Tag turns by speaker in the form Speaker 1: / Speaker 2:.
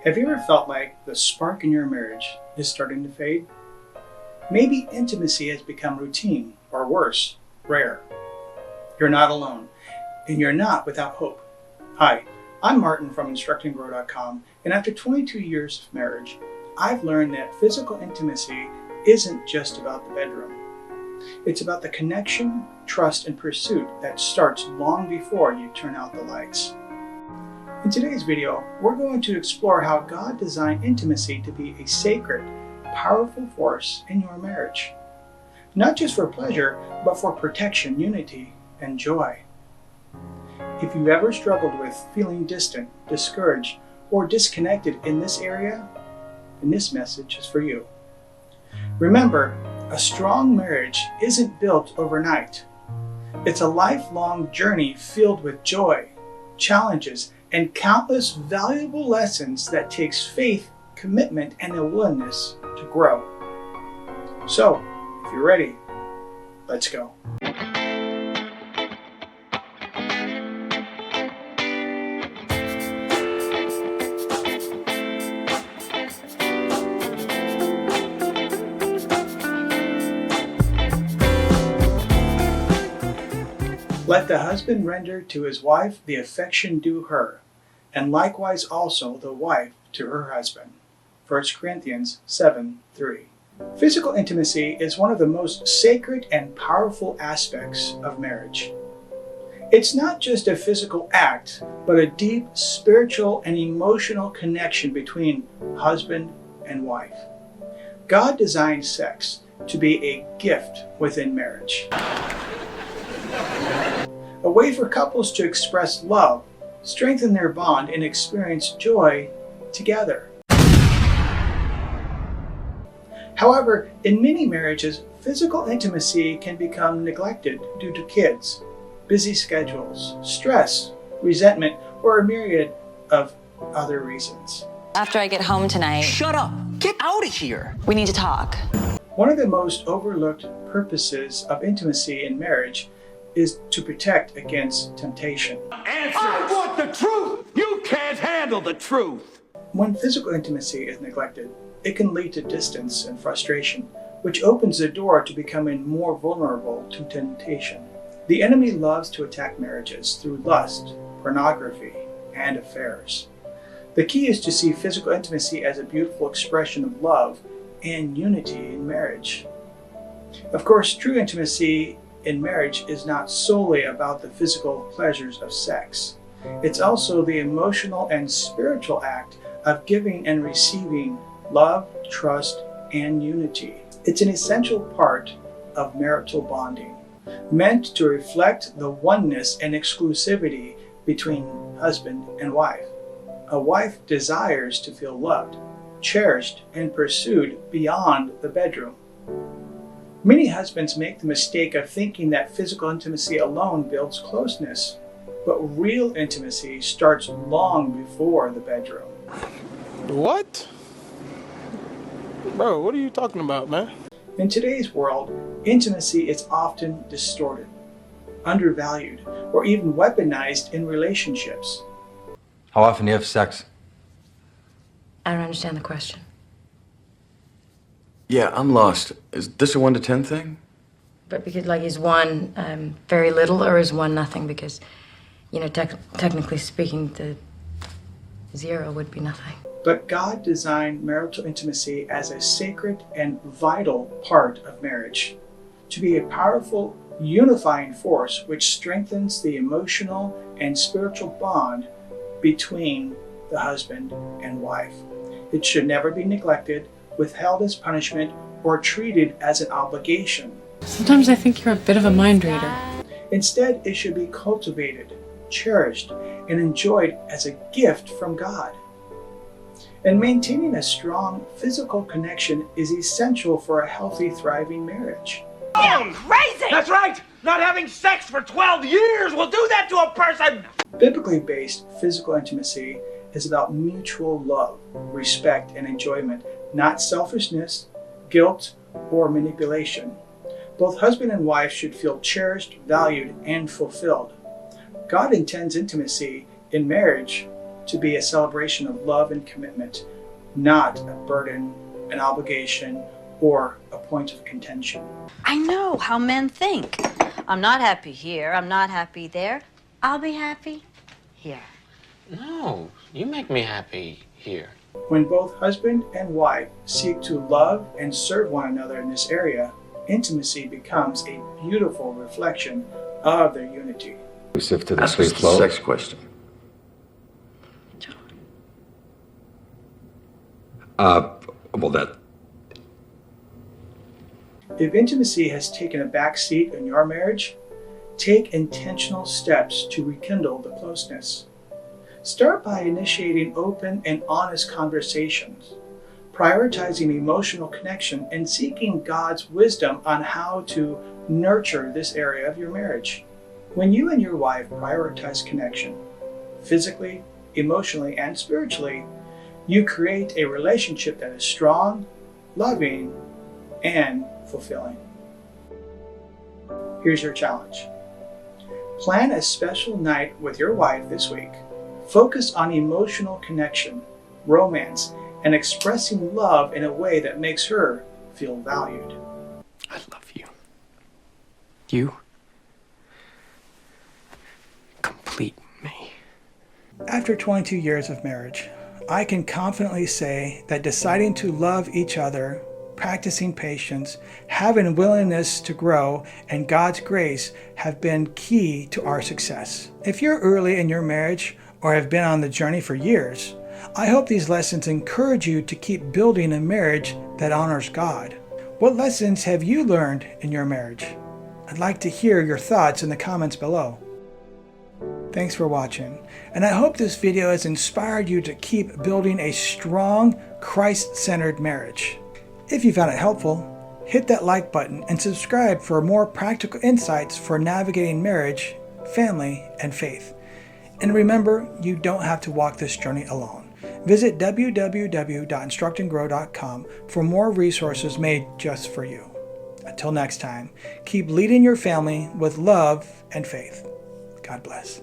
Speaker 1: Have you ever felt like the spark in your marriage is starting to fade? Maybe intimacy has become routine, or worse, rare. You're not alone, and you're not without hope. Hi, I'm Martin from InstructAndGrow.com, and after 22 years of marriage, I've learned that physical intimacy isn't just about the bedroom. It's about the connection, trust, and pursuit that starts long before you turn out the lights. In today's video, we're going to explore how God designed intimacy to be a sacred, powerful force in your marriage. Not just for pleasure, but for protection, unity, and joy. If you've ever struggled with feeling distant, discouraged, or disconnected in this area, then this message is for you. Remember, a strong marriage isn't built overnight. It's a lifelong journey filled with joy, challenges, and countless valuable lessons that takes faith, commitment, and a willingness to grow. So, if you're ready, let's go. Let the husband render to his wife the affection due her, and likewise also the wife to her husband. 1 Corinthians 7:3. Physical intimacy is one of the most sacred and powerful aspects of marriage. It's not just a physical act, but a deep spiritual and emotional connection between husband and wife. God designed sex to be a gift within marriage. A way for couples to express love, strengthen their bond, and experience joy together. However, in many marriages, physical intimacy can become neglected due to kids, busy schedules, stress, resentment, or a myriad of other reasons.
Speaker 2: After I get home tonight...
Speaker 3: Shut up! Get out of here!
Speaker 2: We need to talk.
Speaker 1: One of the most overlooked purposes of intimacy in marriage is to protect against temptation.
Speaker 3: Answer! I want the truth! You can't handle the truth!
Speaker 1: When physical intimacy is neglected, it can lead to distance and frustration, which opens the door to becoming more vulnerable to temptation. The enemy loves to attack marriages through lust, pornography, and affairs. The key is to see physical intimacy as a beautiful expression of love and unity in marriage. Of course, true intimacy in marriage is not solely about the physical pleasures of sex. It's also the emotional and spiritual act of giving and receiving love, trust, and unity. It's an essential part of marital bonding, meant to reflect the oneness and exclusivity between husband and wife. A wife desires to feel loved, cherished, and pursued beyond the bedroom. Many husbands make the mistake of thinking that physical intimacy alone builds closeness, but real intimacy starts long before the bedroom.
Speaker 4: What? Bro, what are you talking about, man?
Speaker 1: In today's world, intimacy is often distorted, undervalued, or even weaponized in relationships.
Speaker 5: How often do you have sex?
Speaker 2: I don't understand the question.
Speaker 5: Yeah, I'm lost. Is this a 1 to 10 thing?
Speaker 6: But because, like, is one very little or is one nothing? Because, you know, technically speaking, the 0 would be nothing.
Speaker 1: But God designed marital intimacy as a sacred and vital part of marriage, to be a powerful, unifying force which strengthens the emotional and spiritual bond between the husband and wife. It should never be neglected, withheld as punishment, or treated as an obligation.
Speaker 7: Sometimes I think you're a bit of a mind reader.
Speaker 1: Instead, it should be cultivated, cherished, and enjoyed as a gift from God. And maintaining a strong physical connection is essential for a healthy, thriving marriage.
Speaker 3: Oh, crazy! That's right! Not having sex for 12 years will do that to a person!
Speaker 1: Biblically based physical intimacy is about mutual love, respect, and enjoyment, not selfishness, guilt, or manipulation. Both husband and wife should feel cherished, valued, and fulfilled. God intends intimacy in marriage to be a celebration of love and commitment, not a burden, an obligation, or a point of contention.
Speaker 8: I know how men think. I'm not happy here. I'm not happy there. I'll be happy here.
Speaker 9: No, you make me happy here.
Speaker 1: When both husband and wife seek to love and serve one another in this area, intimacy becomes a beautiful reflection of their unity.
Speaker 5: Exclusive to the
Speaker 10: That's
Speaker 5: sweet
Speaker 10: just a
Speaker 5: flow.
Speaker 10: sex question.
Speaker 5: Well, that.
Speaker 1: If intimacy has taken a back seat in your marriage, take intentional steps to rekindle the closeness. Start by initiating open and honest conversations, prioritizing emotional connection, and seeking God's wisdom on how to nurture this area of your marriage. When you and your wife prioritize connection, physically, emotionally, and spiritually, you create a relationship that is strong, loving, and fulfilling. Here's your challenge. Plan a special night with your wife this week. Focus on emotional connection, romance, and expressing love in a way that makes her feel valued.
Speaker 4: I love you. You complete me.
Speaker 1: After 22 years of marriage, I can confidently say that deciding to love each other, practicing patience, having a willingness to grow, and God's grace have been key to our success. If you're early in your marriage or have been on the journey for years, I hope these lessons encourage you to keep building a marriage that honors God. What lessons have you learned in your marriage? I'd like to hear your thoughts in the comments below. Thanks for watching, and I hope this video has inspired you to keep building a strong, Christ-centered marriage. If you found it helpful, hit that like button and subscribe for more practical insights for navigating marriage, family, and faith. And remember, you don't have to walk this journey alone. Visit www.instructandgrow.com for more resources made just for you. Until next time, keep leading your family with love and faith. God bless.